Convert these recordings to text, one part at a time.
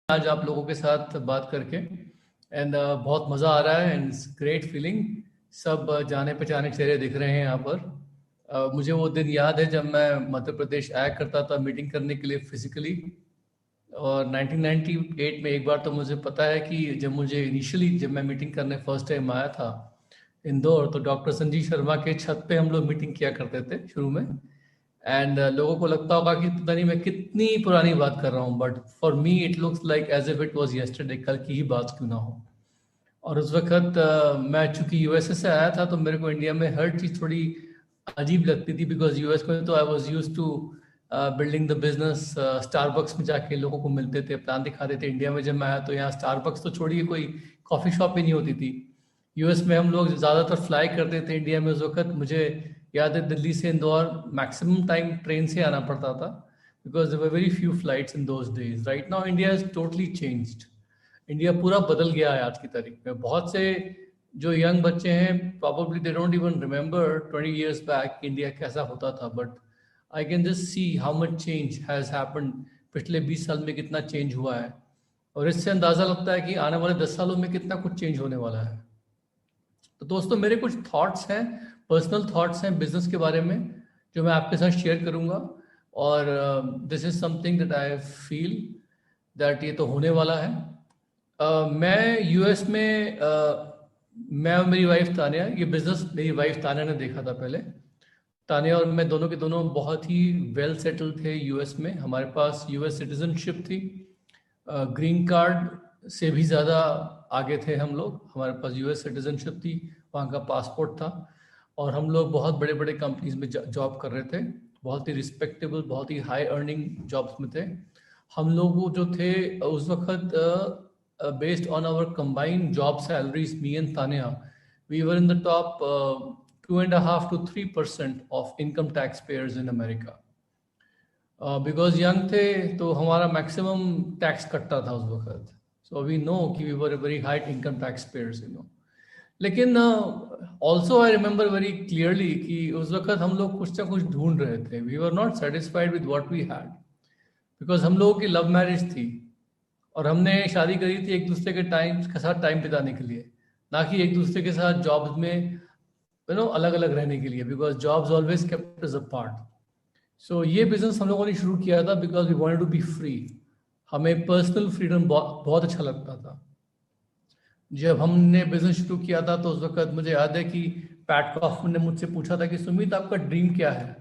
आज आप लोगों के साथ बात करके एंड बहुत मज़ा आ रहा है एंड ग्रेट फीलिंग। सब जाने पहचाने चेहरे दिख रहे हैं यहाँ पर। मुझे वो दिन याद है जब मैं मध्य प्रदेश आया करता था मीटिंग करने के लिए फिजिकली। और 1998 में एक बार तो मुझे पता है कि जब मैं मीटिंग करने फर्स्ट टाइम आया था इंदौर, तो डॉक्टर संजीव शर्मा के छत पे हम लोग मीटिंग किया करते थे शुरू में। एंड लोगों को लगता होगा कि पता नहीं मैं कितनी पुरानी बात कर रहा हूँ, but for me it looks like as if it was yesterday, कल की ही बात क्यों ना हो। और उस वक्त मैं चूंकि यूएसए से आया था तो मेरे को इंडिया में हर चीज़ थोड़ी अजीब लगती थी, बिकॉज यूएस में तो I was used to building the business. Starbucks में जाके लोगों को मिलते थे, प्लान दिखाते थे। इंडिया में जब मैं आया तो यहाँ स्टारबक्स तो छोड़िए, कोई कॉफ़ी शॉप भी नहीं होती थी। यूएस में हम लोग ज़्यादातर फ्लाई करते थे इंडिया में। उस वक्त मुझे याद है दिल्ली से इंदौर मैक्सिमम टाइम ट्रेन से आना पड़ता था, because there were very few flights in those days. Right now India is totally changed. India पूरा बदल गया है आज की तारीख में। बहुत से जो यंग बच्चे हैं probably they don't even remember 20 years back India कैसा होता था, but I can just see how much change has happened. पिछले 20 साल में कितना चेंज हुआ है, और इससे अंदाज़ा लगता है कि आने वाले 10 सालों में कितना कुछ चेंज होने वाला है। तो दोस्तों, मेरे कुछ थॉट्स हैं, पर्सनल थॉट्स हैं बिजनेस के बारे में, जो मैं आपके साथ शेयर करूंगा। और this is something that I feel that ये तो होने वाला है। मैं यूएस में मैं और मेरी वाइफ तानिया, ये बिजनेस मेरी वाइफ तानिया ने देखा था पहले। तानिया और मैं दोनों के दोनों बहुत ही वेल सेटल थे यूएस में। हमारे पास यूएस सिटीजनशिप थी, ग्रीन कार्ड से भी ज़्यादा आगे थे हम लोग। हमारे पास यूएस सिटीजनशिप थी, वहाँ का पासपोर्ट था, और हम लोग बहुत बड़े बड़े कंपनीज में जॉब कर रहे थे। बहुत ही रिस्पेक्टेबल, बहुत ही हाई अर्निंग जॉब्स में थे हम लोग। वो जो थे उस वक्त, based on our combined job salaries, me and Tanya, we were in the top 2.5 to 3% of income taxpayers in America. Because young थे तो हमारा मैक्सिमम टैक्स कटता था उस वक्त। सो वी नो कि we were very high income tax payers, you know. लेकिन also I remember very clearly कि उस वक्त हम लोग कुछ ना कुछ ढूंढ रहे थे। We were not satisfied with what we had, because हम लोगों की लव मैरिज थी, और हमने शादी करी थी एक दूसरे के साथ टाइम बिताने के लिए, ना कि एक दूसरे के साथ जॉब्स में अलग अलग रहने के लिए, because jobs always kept us apart. So ये बिजनेस हम लोगों ने शुरू किया था because we wanted to be free. हमें पर्सनल फ्रीडम बहुत अच्छा लगता था। जब हमने बिजनेस शुरू किया था तो उस वक्त मुझे याद है कि पैट कॉफमन ने मुझसे पूछा था कि सुमित, आपका ड्रीम क्या है?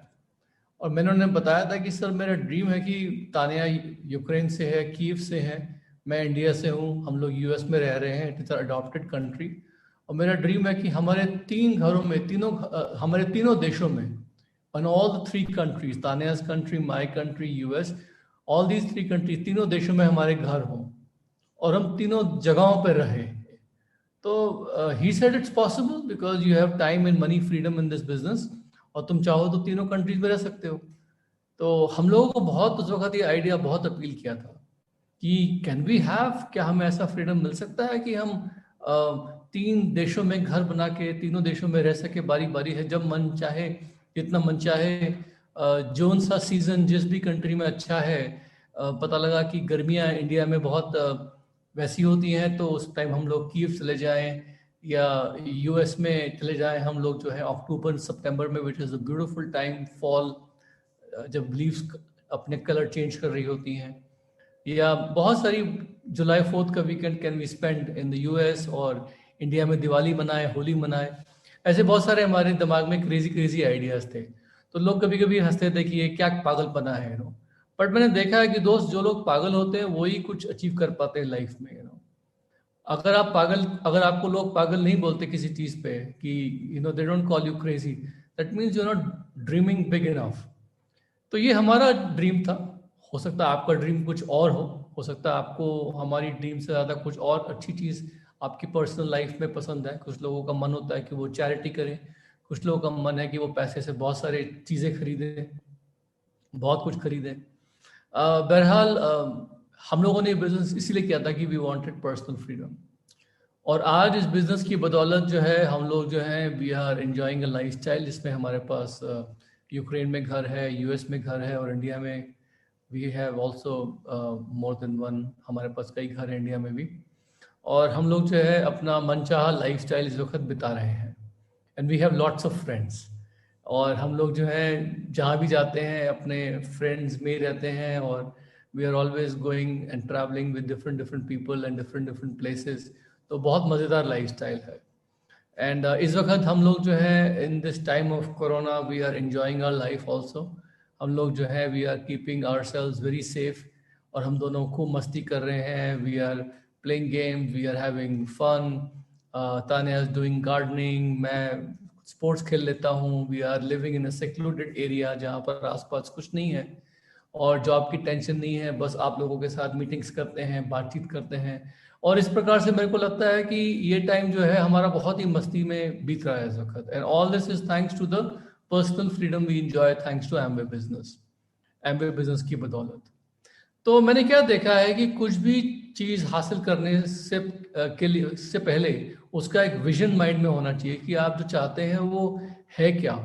और मैंने उन्हें बताया था कि सर, मेरा ड्रीम है कि तानिया यूक्रेन से है, कीव से है, मैं इंडिया से हूँ, हम लोग यूएस में रह रहे हैं, इट इज़ अडॉप्टेड कंट्री। और मेरा ड्रीम है कि हमारे तीन घरों में, हमारे तीनों देशों में, on all the three countries, Tania's country, my country, US, all these three countries, तीनों देशों में हमारे घर हों और हम तीनों जगहों पर रहें। तो he said it's possible because you have time and money freedom in this business, और तुम चाहो तो तीनों कंट्रीज में रह सकते हो। तो हम लोगों को बहुत उस वक्त ये आइडिया बहुत अपील किया था कि कैन वी हैव, क्या हमें ऐसा फ्रीडम मिल सकता है कि हम तीन देशों में घर बना के तीनों देशों में रह सके बारी बारी है, जब मन चाहे, जितना मन चाहे, जोन सा सीजन जिस भी कंट्री में अच्छा है। पता लगा कि गर्मियाँ इंडिया में बहुत वैसी होती हैं, तो उस टाइम हम लोग कीव चले जाएं, या यूएस में चले जाएं हम लोग, जो है अक्टूबर सितंबर में, which is a beautiful time, fall, जब लीव्स अपने कलर चेंज कर रही होती हैं। या बहुत सारी, जुलाई 4th का weekend can we spend in the US, और इंडिया में दिवाली मनाए, होली मनाए। ऐसे बहुत सारे हमारे दिमाग में क्रेजी क्रेजी आइडियाज़ थे। तो लोग कभी कभी हंसते थे कि ये क्या पागलपना है, बट मैंने देखा है कि दोस्त, जो लोग पागल होते हैं वही कुछ अचीव कर पाते हैं लाइफ में, अगर आपको लोग पागल नहीं बोलते किसी चीज़ पे, कि they don't call you crazy, that means you are not dreaming big enough. तो ये हमारा ड्रीम था। हो सकता है आपका ड्रीम कुछ और हो सकता है आपको हमारी ड्रीम से ज़्यादा कुछ और अच्छी चीज़ आपकी पर्सनल लाइफ में पसंद है। कुछ लोगों का मन होता है कि वो चैरिटी करें, कुछ लोगों का मन है कि वो पैसे से बहुत सारे चीज़ें खरीदें, बहुत कुछ खरीदें। बहरहाल, हम लोगों ने बिजनेस इसीलिए किया था कि वी वांटेड पर्सनल फ्रीडम। और आज इस बिज़नेस की बदौलत जो है, हम लोग जो हैं, we are enjoying a lifestyle जिसमें हमारे पास यूक्रेन में घर है, यूएस में घर है, और इंडिया में we have also more than one, हमारे पास कई घर हैं इंडिया में भी। और हम लोग जो है अपना मनचाहा लाइफस्टाइल इस वक्त बिता रहे हैं, and we have lots of friends. और हम लोग जो है जहाँ भी जाते हैं अपने फ्रेंड्स में ही रहते हैं, और we are always going and travelling with different different people and different different places. तो बहुत मज़ेदार लाइफस्टाइल है। एंड इस वक्त हम लोग जो है in this time of corona we are enjoying our life also. हम लोग जो है we are keeping ourselves very safe, और हम दोनों खूब मस्ती कर रहे हैं। We are playing game, we are having fun. Tanya is doing gardening, मैं स्पोर्ट्स खेल लेता हूँ। We are living in a secluded area जहाँ पर आसपास कुछ नहीं है और जॉब की टेंशन नहीं है, बस आप लोगों के साथ मीटिंग्स करते हैं, बातचीत करते हैं। और इस प्रकार से मेरे को लगता है कि ये टाइम जो है हमारा बहुत ही मस्ती में बीत रहा है इस वक्त। And all this is thanks to the personal freedom we enjoy, thanks to Amway business, Amway business की बदौलत। तो मैंने क्या देखा है कि कुछ भी चीज़ हासिल करने से के लिए से पहले उसका एक विजन माइंड में होना चाहिए कि आप जो चाहते हैं वो है क्या।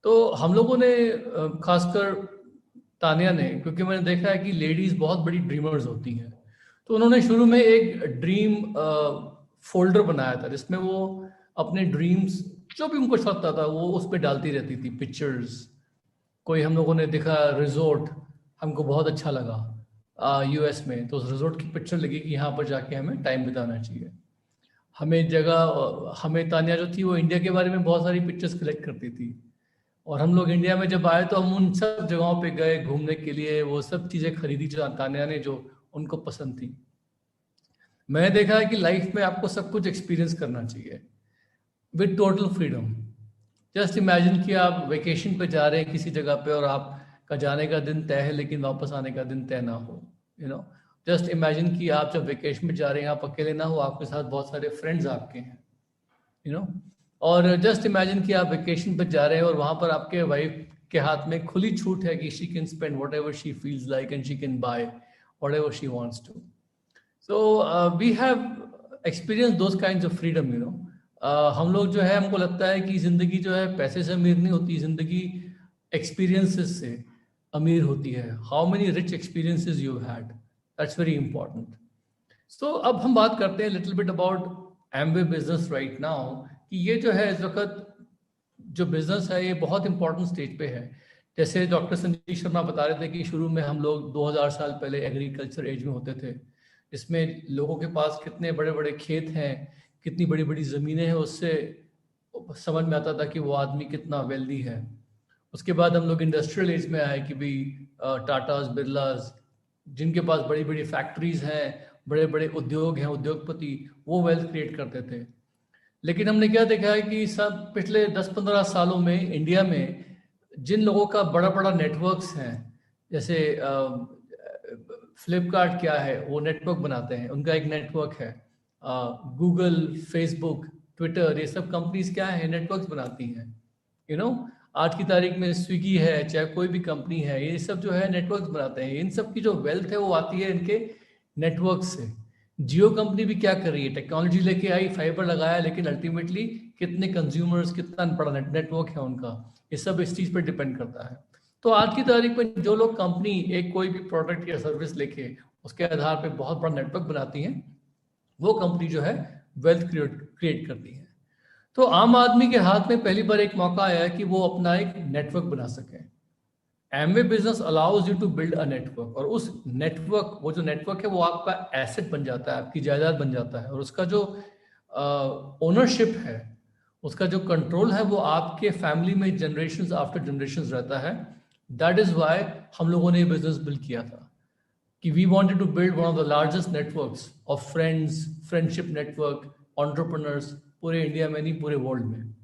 तो हम लोगों ने खासकर तानिया ने, क्योंकि मैंने देखा है कि लेडीज बहुत बड़ी ड्रीमर्स होती हैं, तो उन्होंने शुरू में एक ड्रीम फोल्डर बनाया था जिसमें वो अपने ड्रीम्स जो भी उनको लगता था वो उस पर डालती रहती थी पिक्चर्स। कोई हम लोगों ने देखा रिजोर्ट, हमको बहुत अच्छा लगा यूएस में, तो उस रिजोर्ट की पिक्चर लगी कि यहाँ पर जाके हमें टाइम बिताना चाहिए। हमें जगह, हमें तानिया जो थी वो इंडिया के बारे में बहुत सारी पिक्चर्स कलेक्ट करती थी, और हम लोग इंडिया में जब आए तो हम उन सब जगहों पे गए घूमने के लिए, वो सब चीज़ें खरीदी जो तानिया ने जो उनको पसंद थी। मैंने देखा है कि लाइफ में आपको सब कुछ एक्सपीरियंस करना चाहिए with total freedom. Just imagine कि आप वेकेशन पे जा रहे हैं किसी जगह पे और आपका जाने का दिन तय है लेकिन वापस आने का दिन तय ना हो, यू नो। जस्ट इमेजिन कि आप जब वेकेशन पे जा रहे हैं आप अकेले ना हो, आपके साथ बहुत सारे फ्रेंड्स आपके हैं, यू नो। और जस्ट इमेजिन कि आप वेकेशन पर जा रहे हैं और वहां पर आपके वाइफ के हाथ में खुली छूट है कि she can spend whatever she feels like and she can buy whatever she wants to. So we have experience those kind of freedom, you know. हम लोग जो है, हमको लगता है कि जिंदगी जो है पैसे से अमीर नहीं होती, जिंदगी एक्सपीरियंसेस से अमीर होती है। How many rich experiences you had, that's very important. So अब हम बात करते हैं little bit about Amway business right now, कि ये जो है इस वक्त जो बिजनेस है ये बहुत इंपॉर्टेंट स्टेज पे है। जैसे डॉक्टर संजीव शर्मा बता रहे थे कि शुरू में हम लोग 2000 साल पहले एग्रीकल्चर एज में होते थे, इसमें लोगों के पास कितने बड़े बड़े खेत हैं, कितनी बड़ी बड़ी ज़मीनें हैं, उससे समझ में आता था कि वो आदमी कितना वेल्दी है। उसके बाद हम लोग इंडस्ट्रियल एज में आए कि भाई टाटाज, बिरलाज, जिनके पास बड़ी बड़ी फैक्ट्रीज हैं, बड़े बड़े उद्योग हैं, उद्योगपति, वो वेल्थ क्रिएट करते थे। लेकिन हमने क्या देखा है कि सब पिछले 10-15 सालों में इंडिया में जिन लोगों का बड़ा बड़ा नेटवर्क्स हैं, जैसे फ्लिपकार्ट क्या है, वो नेटवर्क बनाते हैं, उनका एक नेटवर्क है। गूगल, फेसबुक, ट्विटर, ये सब कंपनीज क्या है, नेटवर्क्स बनाती हैं, यू नो। आज की तारीख में स्विगी है, चाहे कोई भी कंपनी है, ये सब जो है नेटवर्क्स बनाते हैं। इन सब की जो वेल्थ है वो आती है इनके नेटवर्क से। जियो कंपनी भी क्या कर रही है, टेक्नोलॉजी लेके आई, फाइबर लगाया, लेकिन अल्टीमेटली कितने कंज्यूमर्स, कितना बड़ा नेटवर्क है उनका, ये सब इस चीज़ पर डिपेंड करता है। तो आज की तारीख में जो लोग कंपनी एक कोई भी प्रोडक्ट या सर्विस लेके उसके आधार पे बहुत बड़ा नेटवर्क बनाती हैं, वो कंपनी जो है वेल्थ क्रिएट करती है। तो आम आदमी के हाथ में पहली बार एक मौका आया कि वो अपना एक नेटवर्क बना सके। Amway business allows you to build a network, और उस नेटवर्क, वो जो नेटवर्क है वो आपका एसेट बन जाता है, आपकी जायदाद बन जाता है, और उसका जो ओनरशिप है, उसका जो कंट्रोल है, वो आपके फैमिली में जनरेशंस आफ्टर जनरेशंस रहता है। दैट इज वाई हम लोगों ने ये बिजनेस बिल्ड किया था कि we wanted to build one of the largest networks of friends, friendship network, entrepreneurs, पूरे इंडिया में नहीं पूरे वर्ल्ड में।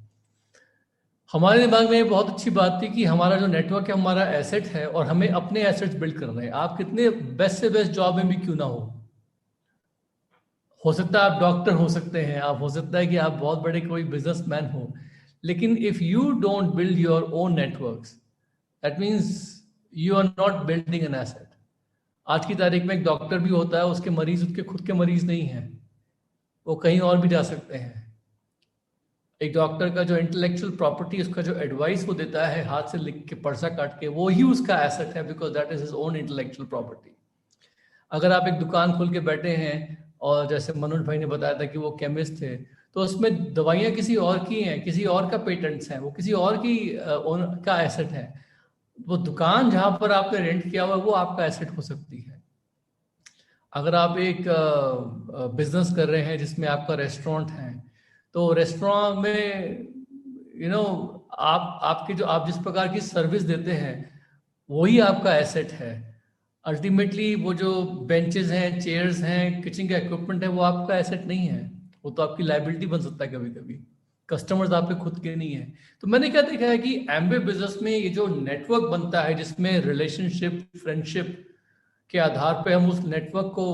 हमारे दिमाग में ये बहुत अच्छी बात थी कि हमारा जो नेटवर्क है हमारा एसेट है, और हमें अपने एसेट्स बिल्ड करने हैं। आप कितने बेस्ट से बेस्ट जॉब में भी क्यों ना हो सकता है आप डॉक्टर हो सकते हैं, आप हो सकता है कि आप बहुत बड़े कोई बिजनेसमैन हो, लेकिन if you don't build your own networks, that means you are not building an asset. आज की तारीख में एक डॉक्टर भी होता है, उसके मरीज उसके खुद के मरीज नहीं हैं, वो कहीं और भी जा सकते हैं। एक डॉक्टर का जो इंटेलेक्चुअल प्रॉपर्टी, उसका जो एडवाइस वो देता है हाथ से लिख के पर्चा काट के, वो ही उसका एसेट है, because that is his own intellectual property. अगर आप एक दुकान खोल के बैठे हैं और जैसे मनोज भाई ने बताया था कि वो केमिस्ट थे, तो उसमें दवाइयाँ किसी और की हैं, किसी और का पेटेंट्स हैं, वो किसी और की का एसेट है। वो दुकान जहाँ पर आपने रेंट किया हुआ है वो आपका एसेट हो सकती है। अगर आप एक बिजनेस कर रहे हैं जिसमें आपका रेस्टोरेंट है, तो रेस्टोरेंट में आपकी जो आप जिस प्रकार की सर्विस देते हैं वही आपका एसेट है। अल्टीमेटली वो जो बेंचेस हैं, चेयर्स हैं, किचन का इक्विपमेंट है, वो आपका एसेट नहीं है, वो तो आपकी लाइबिलिटी बन सकता है कभी कभी। कस्टमर्स आपके खुद के नहीं है। तो मैंने क्या देखा है कि एम्बे बिजनेस में ये जो नेटवर्क बनता है, जिसमें रिलेशनशिप, फ्रेंडशिप के आधार पे हम उस नेटवर्क को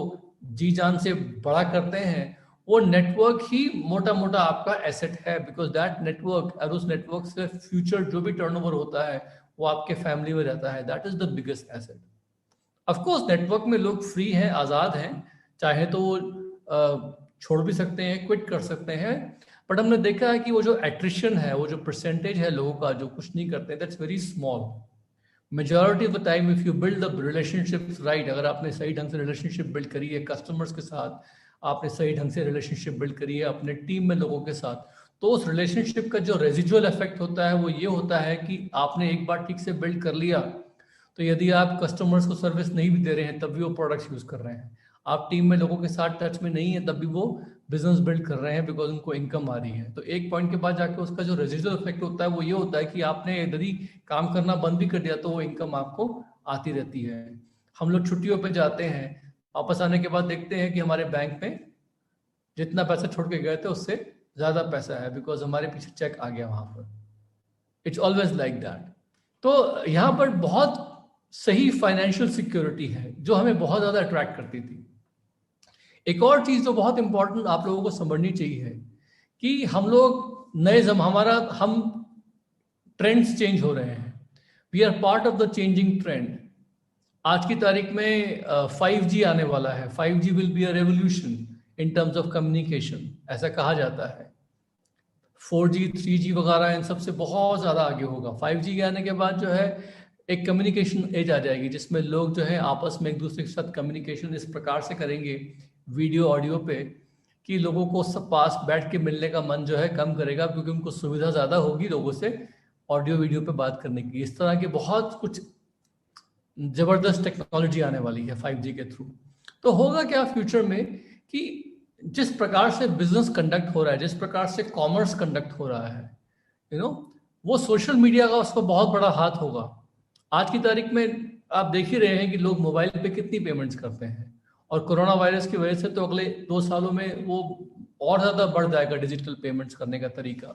जी जान से बड़ा करते हैं, वो नेटवर्क ही मोटा मोटा आपका एसेट है, बिकॉज दैट नेटवर्क, और उस नेटवर्क से फ्यूचर जो भी टर्नओवर होता है वो आपके फैमिली में रहता है। That is the biggest asset. Of course network में लोग फ्री हैं, आज़ाद हैं, चाहे तो वो छोड़ भी सकते हैं, क्विट कर सकते हैं, बट हमने देखा है कि वो जो एट्रिशन है, वो जो परसेंटेज है लोगों का जो कुछ नहीं करते, that's very small. Majority of the time if you build the relationships right, अगर आपने सही ढंग से रिलेशनशिप बिल्ड करी है कस्टमर्स के साथ, आपने सही ढंग से रिलेशनशिप बिल्ड करी है अपने टीम में लोगों के साथ, तो उस रिलेशनशिप का जो रेजिजुअल इफेक्ट होता है वो ये होता है कि आपने एक बार ठीक से बिल्ड कर लिया, तो यदि आप कस्टमर्स को सर्विस नहीं भी दे रहे हैं तब भी वो प्रोडक्ट्स यूज कर रहे हैं, आप टीम में लोगों के साथ टच में नहीं है तब भी वो बिजनेस बिल्ड कर रहे हैं, बिकॉज उनको इनकम आ रही है। तो एक पॉइंट के बाद जाके उसका जो रेजिजुअल इफेक्ट होता है वो ये होता है कि आपने यदि काम करना बंद भी कर दिया तो वो इनकम आपको आती रहती है। हम लोग छुट्टियों पे जाते हैं, वापस आने के बाद देखते हैं कि हमारे बैंक में जितना पैसा छोड़ के गए थे उससे ज्यादा पैसा है, बिकॉज हमारे पीछे चेक आ गया वहां पर। It's always like that. तो यहाँ पर बहुत सही फाइनेंशियल सिक्योरिटी है जो हमें बहुत ज्यादा अट्रैक्ट करती थी। एक और चीज जो बहुत इंपॉर्टेंट आप लोगों को समझनी चाहिए कि हम लोग हम ट्रेंड्स चेंज हो रहे हैं, we are part of the changing trend. आज की तारीख में 5G आने वाला है, 5G will be a revolution in terms of communication, ऐसा कहा जाता है। 4G 3G वगैरह इन सबसे बहुत ज़्यादा आगे होगा। 5G के आने के बाद जो है एक कम्युनिकेशन एज आ जाएगी जिसमें लोग जो है आपस में एक दूसरे के साथ कम्युनिकेशन इस प्रकार से करेंगे वीडियो ऑडियो पे कि लोगों को सब पास बैठ के मिलने का मन जो है कम करेगा, क्योंकि उनको सुविधा ज़्यादा होगी लोगों से ऑडियो वीडियो पे बात करने की। इस तरह के बहुत कुछ जबरदस्त टेक्नोलॉजी आने वाली है 5G के थ्रू। तो होगा क्या फ्यूचर में कि जिस प्रकार से बिजनेस कंडक्ट हो रहा है, जिस प्रकार से कॉमर्स कंडक्ट हो रहा है, वो सोशल मीडिया का उसको बहुत बड़ा हाथ होगा। आज की तारीख में आप देख ही रहे हैं कि लोग मोबाइल पे कितनी पेमेंट्स करते हैं, और कोरोना वायरस की वजह से तो अगले 2 सालों में वो और ज्यादा बढ़ जाएगा डिजिटल पेमेंट्स करने का तरीका।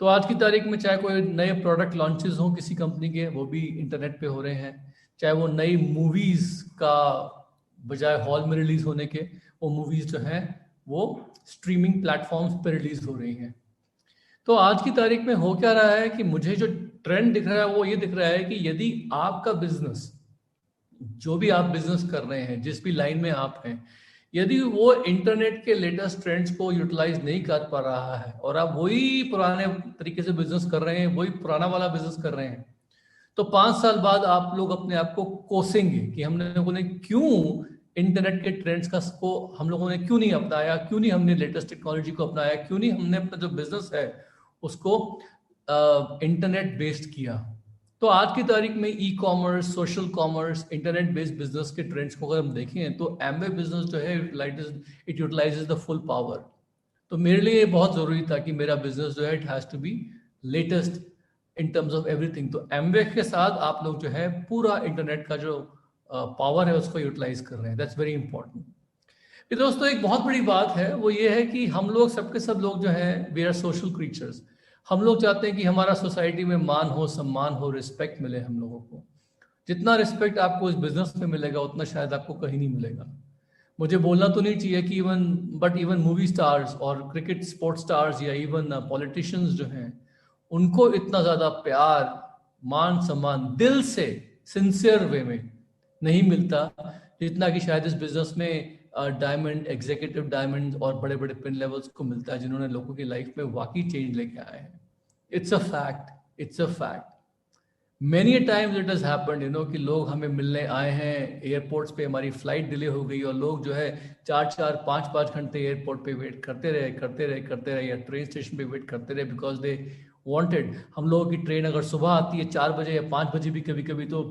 तो आज की तारीख में चाहे कोई नए प्रोडक्ट लॉन्चेस हो किसी कंपनी के, वो भी इंटरनेट पे हो रहे हैं, चाहे वो नई मूवीज का बजाय हॉल में रिलीज होने के, वो मूवीज जो हैं वो स्ट्रीमिंग प्लेटफॉर्म्स पे रिलीज हो रही हैं। तो आज की तारीख में हो क्या रहा है कि मुझे जो ट्रेंड दिख रहा है वो ये दिख रहा है कि यदि आपका बिजनेस, जो भी आप बिजनेस कर रहे हैं, जिस भी लाइन में आप हैं, यदि वो इंटरनेट के लेटेस्ट ट्रेंड्स को यूटिलाइज नहीं कर पा रहा है और आप वही पुराने तरीके से बिजनेस कर रहे हैं, वही पुराना वाला बिजनेस कर रहे हैं, तो 5 साल बाद आप लोग अपने आप को कोसेंगे कि हम लोगों ने क्यों इंटरनेट के ट्रेंड्स का को हम लोगों ने क्यों नहीं अपनाया, क्यों नहीं हमने लेटेस्ट टेक्नोलॉजी को अपनाया, क्यों नहीं हमने अपना जो बिजनेस है उसको इंटरनेट बेस्ड किया। तो आज की तारीख में e commerce, social commerce, internet based business के ट्रेंड्स को अगर हम देखें तो एमवे बिजनेस जो है it utilises the full power. तो मेरे लिए बहुत जरूरी था कि मेरा बिजनेस जो है it has to be latest in terms of everything. तो एमवे के साथ आप लोग जो है पूरा इंटरनेट का जो पावर है उसको यूटिलाइज कर रहे हैं, दैट्स वेरी इंपॉर्टेंट। फिर दोस्तों एक बहुत बड़ी बात है वो ये है कि हम लोग सबके सब लोग जो है वी आर सोशल क्रीचर्स। हम लोग चाहते हैं कि हमारा सोसाइटी में मान हो, सम्मान हो, रिस्पेक्ट मिले हम लोगों को। जितना रिस्पेक्ट आपको इस बिजनेस में मिलेगा उतना शायद आपको कहीं नहीं मिलेगा। मुझे बोलना तो नहीं चाहिए कि इवन मूवी स्टार्स और क्रिकेट स्पोर्ट्स स्टार्स या इवन पॉलिटिशियंस जो हैं उनको इतना ज्यादा प्यार, मान सम्मान दिल से सिंसियर वे में नहीं मिलता जितना कि शायद इस बिजनेस में डायमंड, एग्जीक्यूटिव डायमंड और बड़े बड़े पिन लेवल्स को मिलता है, जिन्होंने लोगों की लाइफ में वाकई चेंज लेके आए हैं. It's a fact, it's a fact. Many a times it has happened, कि लोग हमें मिलने आए हैं एयरपोर्ट्स पे, हमारी फ्लाइट डिले हो गई और लोग जो है 4-4, 5-5 घंटे एयरपोर्ट पे वेट करते रहे या ट्रेन स्टेशन पे वेट करते रहे बिकॉज दे वांटेड. हम लोगों की ट्रेन अगर सुबह आती है 4 बजे या 5 बजे भी कभी कभी, तो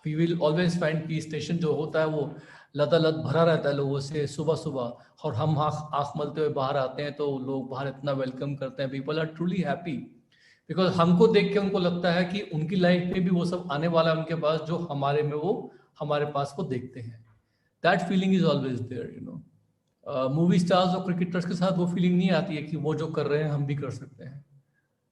वी विल ऑलवेज फाइंड कि स्टेशन जो होता है वो लदालद भरा रहता है लोगों से सुबह सुबह, और हम आँख मलते हुए बाहर आते हैं तो लोग बाहर इतना वेलकम करते हैं. People are truly happy because हमको देख के उनको लगता है कि उनकी लाइफ में भी वो सब आने वाला है उनके पास, जो हमारे में वो हमारे पास वो देखते हैं. That feeling is always there. Movie stars और क्रिकेटर्स के साथ वो फीलिंग नहीं आती है कि वो जो कर रहे हैं हम भी कर सकते हैं.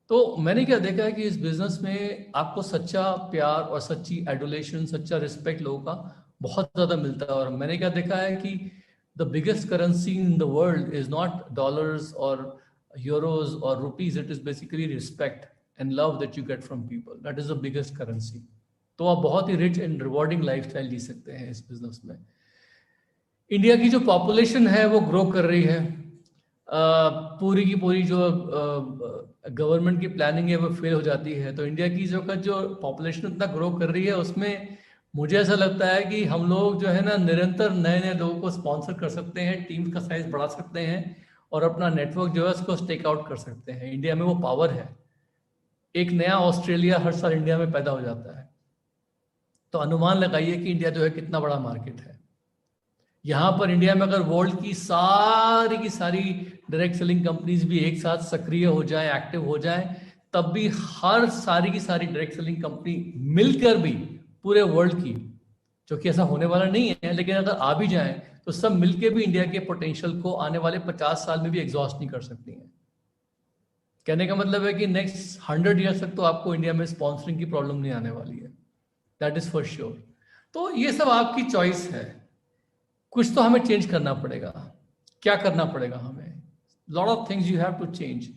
तो मैंने क्या देखा है कि इस बिजनेस में आपको सच्चा प्यार और सच्ची एडुलेशन, सच्चा रिस्पेक्ट लोगों का बहुत ज्यादा मिलता है. और मैंने क्या देखा है कि the biggest currency in the world is not dollars और euros or rupees. It is basically respect and love that you get from people. That is the biggest currency. तो आप बहुत ही रिच एंड रिवॉर्डिंग लाइफस्टाइल जी सकते हैं इस business में. India की जो पॉपुलेशन है वो ग्रो कर रही है. पूरी की पूरी जो गवर्नमेंट की प्लानिंग है वो फेल हो जाती है. तो इंडिया की जो पॉपुलेशन इतना ग्रो कर रही है उसमें मुझे ऐसा लगता है कि हम लोग जो है ना निरंतर नए नए लोगों को स्पॉन्सर कर सकते हैं, टीम का साइज बढ़ा सकते हैं और अपना नेटवर्क जो है उसको स्टेक आउट कर सकते हैं. इंडिया में वो पावर है. एक नया ऑस्ट्रेलिया हर साल इंडिया में पैदा हो जाता है. तो अनुमान लगाइए कि इंडिया जो है कितना बड़ा मार्केट है. यहाँ पर इंडिया में अगर वर्ल्ड की सारी डायरेक्ट सेलिंग कंपनीज भी एक साथ सक्रिय हो जाए, एक्टिव हो जाए, तब भी हर सारी की सारी डायरेक्ट सेलिंग कंपनी मिलकर भी पूरे वर्ल्ड की, जो कि ऐसा होने वाला नहीं है, लेकिन अगर आ भी जाए तो सब मिलके भी इंडिया के पोटेंशियल को आने वाले 50 साल में भी एग्जॉस्ट नहीं कर सकती हैं. कहने का मतलब है कि नेक्स्ट 100 ईयर्स तक तो आपको इंडिया में स्पॉन्सरिंग की प्रॉब्लम नहीं आने वाली है. That is for sure. तो ये सब आपकी चॉइस है. कुछ तो हमें चेंज करना पड़ेगा. क्या करना पड़ेगा हमें? Lot of things you have to change.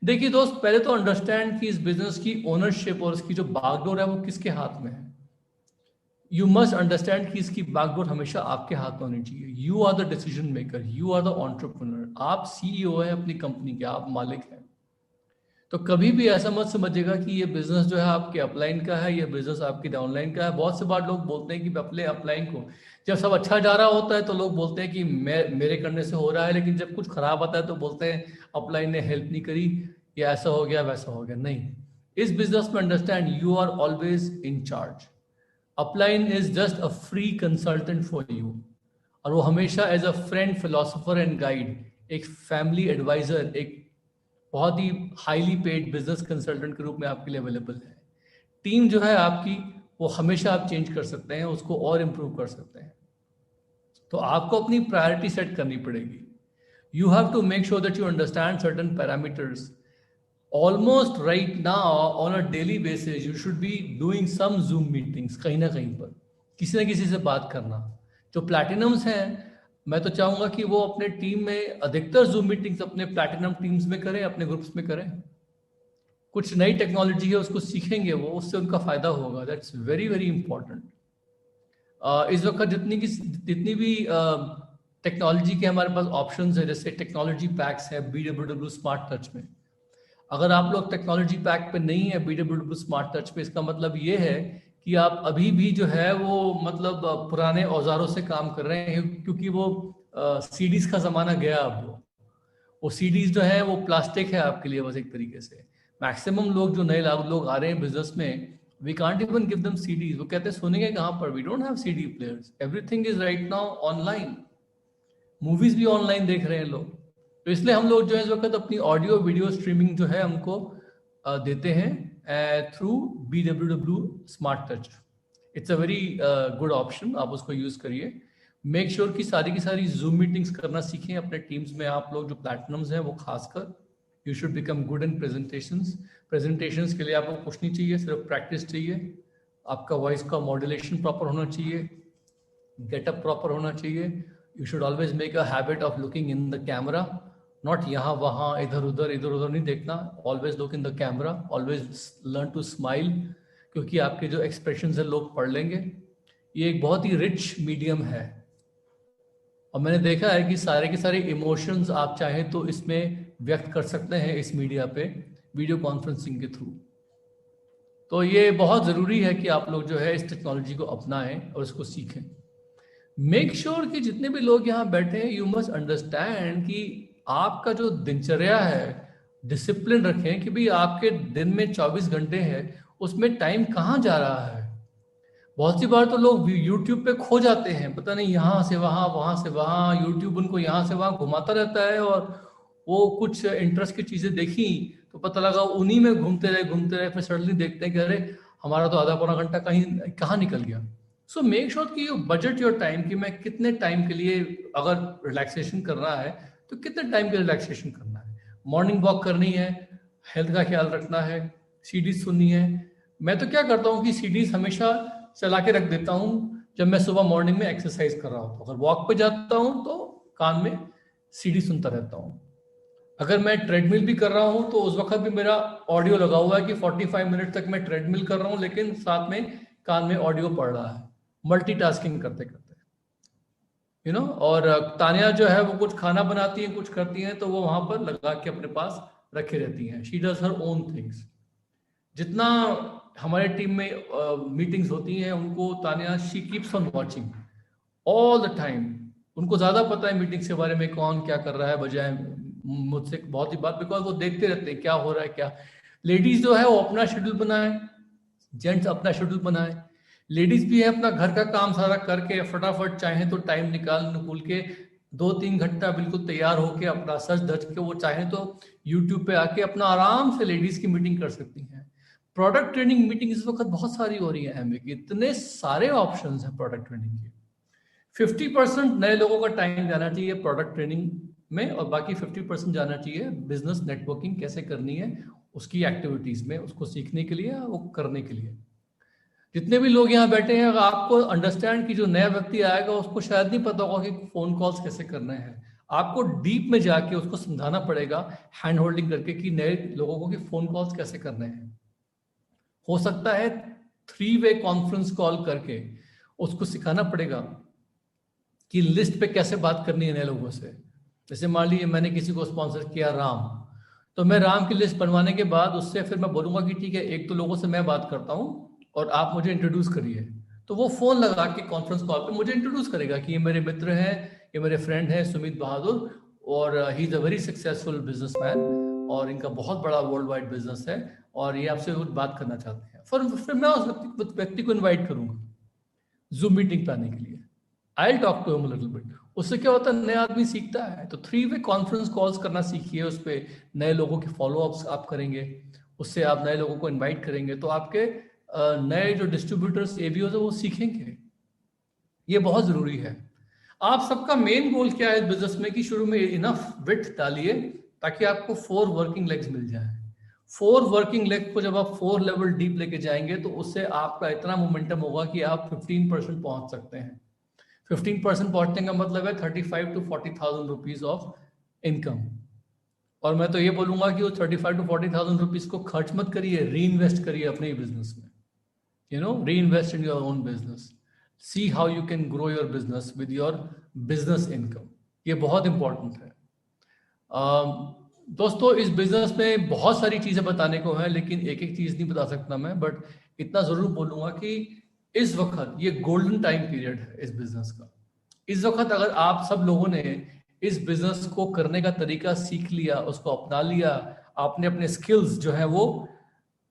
देखिए दोस्त, पहले तो अंडरस्टैंड कि इस बिजनेस की ओनरशिप और इसकी जो बागडोर है वो किसके हाथ में है. यू मस्ट अंडरस्टैंड कि इसकी बागडोर हमेशा आपके हाथ में होनी चाहिए. You are the decision maker, you are the entrepreneur. आप सीईओ है अपनी कंपनी के, आप मालिक हैं. तो कभी भी ऐसा मत समझिएगा कि ये बिजनेस जो है आपके अपलाइन का है, ये बिजनेस आपकी डाउनलाइन का है. बहुत से बार लोग बोलते हैं कि अपने अपलाइन को, जब सब अच्छा जा रहा होता है तो लोग बोलते हैं कि मेरे करने से हो रहा है, लेकिन जब कुछ खराब आता है तो बोलते हैं अपलाइन ने हेल्प नहीं करी, या ऐसा हो गया वैसा हो गया. नहीं, इस बिजनेस में understand you are always in charge. Upline is just a free consultant for you, और वो हमेशा as a friend, philosopher and guide, एक फैमिली एडवाइजर, एक बहुत ही हाईली पेड बिजनेस कंसल्टेंट के रूप में आपके लिए अवेलेबल है. टीम जो है आपकी वो हमेशा आप चेंज कर सकते हैं, उसको और इम्प्रूव कर सकते हैं. तो आपको अपनी प्रायोरिटी सेट करनी पड़ेगी. You have to make sure that you understand certain parameters. Almost right now on a daily basis you should be doing some Zoom meetings. कहीं ना कहीं पर किसी ना किसी से बात करना. जो प्लैटिनम्स हैं, मैं तो चाहूंगा कि वो अपने टीम में अधिकतर जूम मीटिंग्स अपने प्लैटिनम टीम्स में करें, अपने ग्रुप्स में करें. कुछ नई टेक्नोलॉजी है उसको सीखेंगे वो, उससे उनका फायदा होगा. That's very very important. इस वक्त जितनी भी टेक्नोलॉजी के हमारे पास ऑप्शंस है, जैसे टेक्नोलॉजी पैक्स है BW स्मार्ट टच में. अगर आप लोग टेक्नोलॉजी पैक पे नहीं है BW स्मार्ट टच पे, इसका मतलब ये है कि आप अभी भी जो है वो मतलब पुराने औजारों से काम कर रहे हैं, क्योंकि वो सीडीज का जमाना गया. अब वो सीडीज जो है वो प्लास्टिक है आपके लिए बस एक तरीके से. मैक्सिमम लोग जो नए लोग आ रहे हैं बिजनेस में, we can't even give them CDs. वो कहते हैं सुनेंगे कहाँ पर, we don't have CD players. Everything is right now online. Movies भी ऑनलाइन देख रहे हैं लोग. तो इसलिए हम लोग जो है इस वक्त अपनी ऑडियो वीडियो स्ट्रीमिंग जो है हमको देते हैं through BW smart touch. It's a very good option, आप उसको यूज करिए. मेक श्योर कि सारी की सारी जूम मीटिंग्स करना सीखें अपने टीम्स में. आप लोग जो प्लेटिनम्स हैं वो खासकर, you should become good in presentations के लिए आपको कुछ नहीं चाहिए, सिर्फ प्रैक्टिस चाहिए. आपका वॉइस का मॉड्यूलेशन प्रॉपर होना चाहिए, गेटअप प्रॉपर होना चाहिए. You should always make a habit of looking in the camera, not यहाँ वहाँ इधर उधर नहीं देखना. Always look in the camera, always learn to smile, क्योंकि आपके जो एक्सप्रेशन है लोग पढ़ लेंगे. ये एक बहुत ही रिच मीडियम है और मैंने देखा है कि सारे के सारे इमोशंस आप चाहें तो इसमें व्यक्त कर सकते हैं इस मीडिया पे, वीडियो कॉन्फ्रेंसिंग के थ्रू। तो ये बहुत ज़रूरी है कि आप लोग जो है इस टेक्नोलॉजी को अपनाएं और इसको सीखें। मेक श्योर कि जितने भी लोग यहाँ बैठे हैं, यू मस्ट अंडरस्टैंड कि आपका जो दिनचर्या है, डिसिप्लिन रखें कि भाई आपके दिन में 24 घंटे है, उसमें टाइम कहाँ जा रहा है। बहुत सी बार तो लोग यूट्यूब पे खो जाते हैं, पता नहीं यहाँ से वहाँ, वहाँ से वहाँ, यूट्यूब उनको यहाँ से वहाँ घुमाता रहता है, और वो कुछ इंटरेस्ट की चीज़ें देखी तो पता लगा उन्हीं में घूमते रहे, फिर सडनली देखते हैं कि अरे हमारा तो आधा पौना घंटा कहीं कहाँ निकल गया। सो मेक श्योर कि यू बजट योर टाइम कि मैं कितने टाइम के लिए, अगर रिलैक्सेशन करना है तो कितने टाइम के रिलैक्सेशन करना है। मॉर्निंग वॉक करनी है, हेल्थ का ख्याल रखना है, सीडीज सुननी है। मैं तो क्या करता हूँ कि सीडीज हमेशा चला के रख देता हूँ जब मैं सुबह मॉर्निंग में एक्सरसाइज कर रहा हूँ। अगर वॉक पे जाता हूँ तो कान में सीडी सुनता रहता हूँ। अगर मैं ट्रेडमिल भी कर रहा हूँ तो उस वक्त भी मेरा ऑडियो लगा हुआ है कि 45 मिनट तक मैं ट्रेडमिल कर रहा हूँ, लेकिन साथ में कान में ऑडियो पड़ रहा है, मल्टीटास्किंग करते करते, और तानिया जो है वो कुछ खाना बनाती है, कुछ करती हैं, तो वो वहां पर लगा के अपने पास रखे रहती हैं। She does her own things. जितना हमारे टीम में मीटिंग्स होती हैं, उनको Tania she keeps on watching all the time. उनको ज्यादा पता है मीटिंग्स के बारे में, कौन क्या कर रहा है, बजाय मुझसे बहुत ही बात, बिकॉज वो देखते रहते हैं क्या हो रहा है क्या। लेडीज जो है वो अपना शेड्यूल बनाए, जेंट्स अपना शेड्यूल बनाए। लेडीज भी है अपना घर का काम सारा करके फटाफट चाहे तो टाइम निकाल के 2-3 घंटा बिल्कुल तैयार होके अपना सच धज के वो चाहे तो यूट्यूब पे आके अपना आराम से लेडीज की मीटिंग कर सकती हैं। प्रोडक्ट ट्रेनिंग मीटिंग इस वक्त बहुत सारी हो रही है एमवे की, इतने सारे ऑप्शंस हैं प्रोडक्ट ट्रेनिंग के। 50% नए लोगों का टाइम जाना चाहिए प्रोडक्ट ट्रेनिंग में, और बाकी 50% जाना चाहिए बिजनेस नेटवर्किंग कैसे करनी है उसकी एक्टिविटीज में, उसको सीखने के लिए, वो करने के लिए। जितने भी लोग यहाँ बैठे हैं, अगर आपको अंडरस्टैंड कि जो नया व्यक्ति आएगा उसको शायद नहीं पता होगा कि फोन कॉल्स कैसे करने हैं, आपको डीप में जाके उसको समझाना पड़ेगा हैंड होल्डिंग करके कि नए लोगों को कि फोन कॉल्स कैसे करने हैं। हो सकता है 3-वे कॉन्फ्रेंस कॉल करके उसको सिखाना पड़ेगा कि लिस्ट पे कैसे बात करनी है नए लोगों से। जैसे मान लीजिए मैंने किसी को स्पॉन्सर किया राम, तो मैं राम की लिस्ट बनवाने के बाद उससे फिर मैं बोलूंगा कि ठीक है, एक तो लोगों से मैं बात करता हूँ और आप मुझे इंट्रोड्यूस करिए। तो वो फोन लगा के कॉन्फ्रेंस कॉल पे मुझे इंट्रोड्यूस करेगा कि ये मेरे मित्र हैं, ये मेरे फ्रेंड हैं सुमित बहादुर, और he is a very successful businessman, और इनका बहुत बड़ा वर्ल्ड वाइड बिजनेस है, और ये आपसे कुछ बात करना चाहते हैं। फिर मैं उस व्यक्ति को इन्वाइट करूंगा जूम मीटिंग पे आने के लिए। I talk to him little bit. उससे क्या होता है, नया आदमी सीखता है। तो 3-वे कॉन्फ्रेंस कॉल्स करना सीखिए, उस पर नए लोगों के फॉलोअप्स आप करेंगे, उससे आप नए लोगों को इनवाइट करेंगे, तो आपके नए जो डिस्ट्रीब्यूटर्स एबीओ है वो सीखेंगे। ये बहुत जरूरी है। आप सबका मेन गोल क्या है बिजनेस में कि शुरू में इनफ विड्थ डालिए ताकि आपको 4 वर्किंग लेग्स मिल जाए। 4 वर्किंग लेग को जब आप 4 लेवल डीप लेके जाएंगे तो उससे आपका इतना मोमेंटम होगा कि आप 15% पहुंच सकते हैं। 15% पहुंचने का मतलब है 35 to 40,000 रुपीज ऑफ इनकम। और मैं तो ये बोलूंगा कि वो 35 to 40,000 रुपीज को खर्च मत करिए, री इन्वेस्ट करिए अपने ही बिजनेस में। reinvest in your own business. See how you can grow your business with your business income. ये बहुत इंपॉर्टेंट है। दोस्तों, इस बिजनेस में बहुत सारी चीजें बताने को है, लेकिन एक एक चीज नहीं बता सकता मैं, बट इतना जरूर बोलूंगा कि इस वक्त ये गोल्डन टाइम पीरियड है इस बिजनेस का। इस वक्त अगर आप सब लोगों ने इस बिजनेस को करने का तरीका सीख लिया, उसको अपना लिया, आपने अपने स्किल्स जो है वो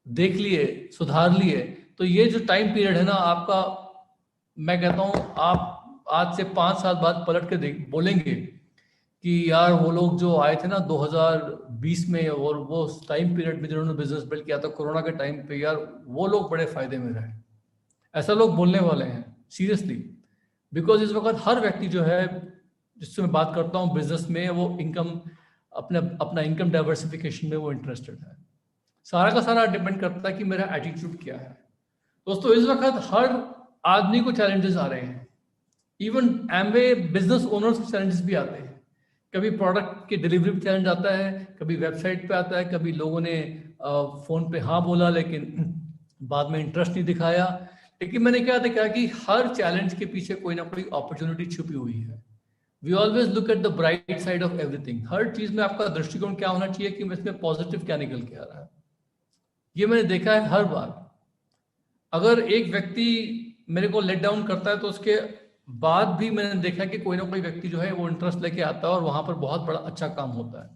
देख लिए, सुधार लिए, तो ये जो टाइम पीरियड है ना आपका, मैं कहता हूं आप आज से 5 साल बाद पलट के बोलेंगे कि यार वो लोग जो आए थे ना 2020 में, और वो टाइम पीरियड में जिन्होंने बिजनेस बिल्ड किया था कोरोना के टाइम पे, यार वो लोग बड़े फायदे में रहे। ऐसा लोग बोलने वाले हैं सीरियसली, बिकॉज इस वक्त हर व्यक्ति जो है जिससे मैं बात करता हूँ बिजनेस में, वो इनकम अपना इनकम डाइवर्सिफिकेशन में वो इंटरेस्टेड है। सारा का सारा डिपेंड करता है कि मेरा एटीट्यूड क्या है। दोस्तों, इस वक्त हर आदमी को चैलेंजेस आ रहे हैं, इवन एमवे बिजनेस ओनर्स के चैलेंजेस भी आते हैं। कभी प्रोडक्ट के डिलीवरी पे चैलेंज आता है, कभी वेबसाइट पे आता है, कभी लोगों ने फोन पे हाँ बोला लेकिन बाद में इंटरेस्ट नहीं दिखाया। लेकिन मैंने क्या देखा कि हर चैलेंज के पीछे कोई ना कोई अपॉर्चुनिटी छुपी हुई है। We always look at the bright side of everything. हर चीज में आपका दृष्टिकोण क्या होना चाहिए कि इसमें पॉजिटिव क्या निकल के आ रहा है। ये मैंने देखा है हर बार। अगर एक व्यक्ति मेरे को लेट डाउन करता है तो उसके बाद भी मैंने देखा कि कोई ना कोई व्यक्ति जो है वो इंटरेस्ट लेके आता है और वहां पर बहुत बड़ा अच्छा काम होता है।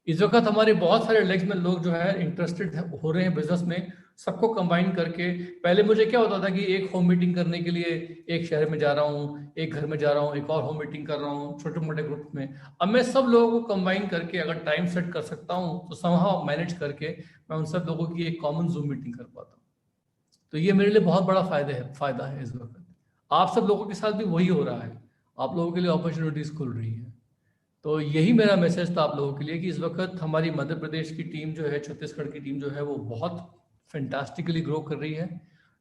इस वक्त हमारे बहुत सारे लेग्स में लोग जो है इंटरेस्टेड हो रहे हैं बिजनेस में, सबको कंबाइन करके। पहले मुझे क्या होता था कि एक होम मीटिंग करने के लिए एक शहर में जा रहा हूँ, एक घर में जा रहा हूँ, एक और होम मीटिंग कर रहा हूँ छोटे मोटे ग्रुप में। अब मैं सब लोगों को कंबाइन करके अगर टाइम सेट कर सकता हूँ तो समहाउ मैनेज करके मैं उन सब लोगों की एक कॉमन जूम मीटिंग कर पाता हूँ। तो ये मेरे लिए बहुत बड़ा फायदा है इस वक्त। आप सब लोगों के साथ भी वही हो रहा है, आप लोगों के लिए अपॉर्चुनिटीज खुल रही हैं। तो यही मेरा मैसेज था आप लोगों के लिए कि इस वक्त हमारी मध्य प्रदेश की टीम जो है, छत्तीसगढ़ की टीम जो है वो बहुत फैंटास्टिकली ग्रो कर रही है।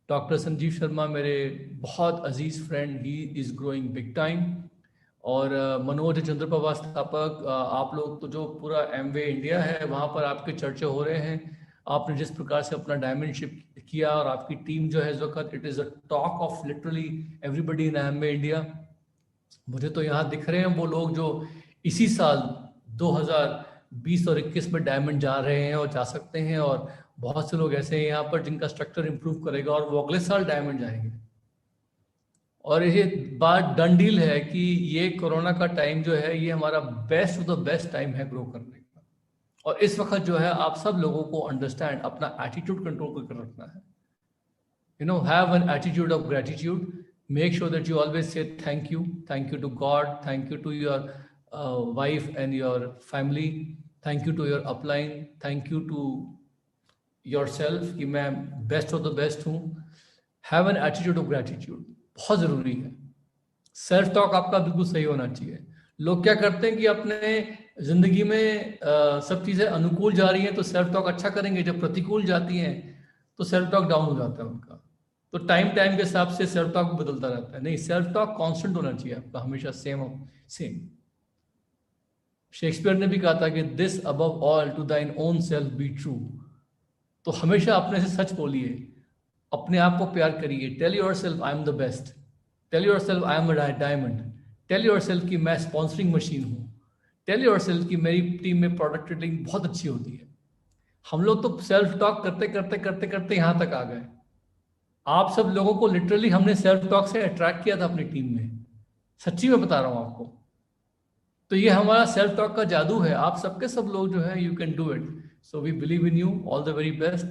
डॉक्टर संजीव शर्मा मेरे बहुत अजीज friend, he is growing big time. और मनोज चंद्रप्रभा स्थापक, आप लोग तो जो पूरा एमवे इंडिया है वहाँ पर आपके चर्चे हो रहे हैं। आपने जिस प्रकार से अपना डायमेंडशिप किया और आपकी टीम जो है इस वक्त it is a talk of literally everybody in Amway India. मुझे तो यहाँ दिख रहे हैं वो लोग जो इसी साल 2020 और 21 में डायमंड जा रहे हैं और जा सकते हैं, और बहुत से लोग ऐसे हैं यहाँ पर जिनका स्ट्रक्चर इंप्रूव करेगा और वो अगले साल डायमंड जाएंगे। और ये बात डन डील है कि ये कोरोना का टाइम जो है ये हमारा best of the best time है ग्रो करने का। और इस वक्त जो है आप सब लोगों को अंडरस्टैंड अपना एटीट्यूड कंट्रोल करके रखना है। Have an attitude of gratitude. Make sure that you always say thank you to God, thank you to your wife and your family, thank you to your upline, thank you to yourself कि मैं best of the best हूँ। Have an attitude of gratitude, बहुत जरूरी है। Self talk आपका बिल्कुल सही होना चाहिए। लोग क्या करते हैं कि अपने जिंदगी में सब चीजें अनुकूल जा रही हैं तो सेल्फ टॉक अच्छा करेंगे, जब प्रतिकूल जाती हैं तो सेल्फ टॉक डाउन हो जाता है उनका। तो टाइम टाइम के हिसाब से सेल्फ टॉक बदलता रहता है। नहीं, सेल्फ टॉक कांस्टेंट होना चाहिए आपका, हमेशा सेम। शेक्सपियर ने भी कहा था कि दिस अबव ऑल टू दाइन ओन सेल्फ बी ट्रू। तो हमेशा अपने से सच बोलिए, अपने आप को प्यार करिए। Tell yourself I am the best, tell yourself I am a diamond, tell yourself कि मैं स्पॉन्सरिंग मशीन हूँ, टेल योर सेल्फ कि मेरी टीम में प्रोडक्ट रेटिंग बहुत अच्छी होती है। हम लोग तो सेल्फ टॉक करते करते करते करते यहाँ तक आ गए। आप सब लोगों को लिटरली हमने सेल्फ टॉक से अट्रैक्ट किया था अपनी टीम में, सच्ची में बता रहा हूँ आपको। तो ये हमारा सेल्फ टॉक का जादू है। आप सबके सब लोग जो है you can do it. So we believe in you, all the very best.